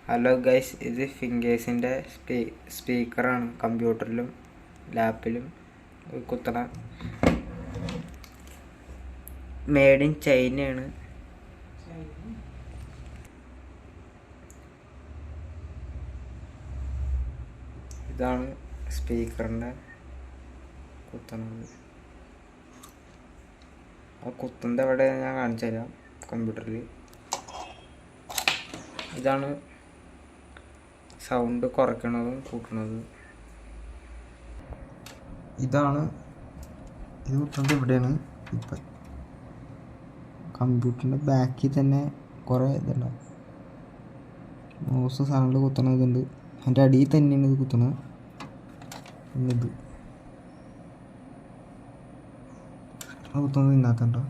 Hello guys, ഇത് ഫിംഗേഴ്സിൻ്റെ സ്പീക്കറാണ്. കമ്പ്യൂട്ടറിലും ലാപ്പിലും കുത്തണ made in ചൈനയാണ്. ഇതാണ് സ്പീക്കറിൻ്റെ കുത്തണത്. ആ കുത്തുന്നത് എവിടെ ഞാൻ കാണിച്ചു തരാം. കമ്പ്യൂട്ടറിൽ ഇതാണ് സൗണ്ട് കുറയ്ക്കണതും കൂട്ടണതും. ഇതാണ് ഇത് കുത്തുന്നത് ഇവിടെയാണ്. ഇപ്പം കമ്പ്യൂട്ടറിൻ്റെ ബാക്കിൽ തന്നെ കുറേ ഇതുണ്ടാവും. മൗസ് സാധനങ്ങൾ കുത്തണതുണ്ട്. അതിൻ്റെ അടിയിൽ തന്നെയാണ് ഇത് കുത്തണത്. ഇത് കുത്തുന്നത് ഇതിനകത്തുണ്ടോ.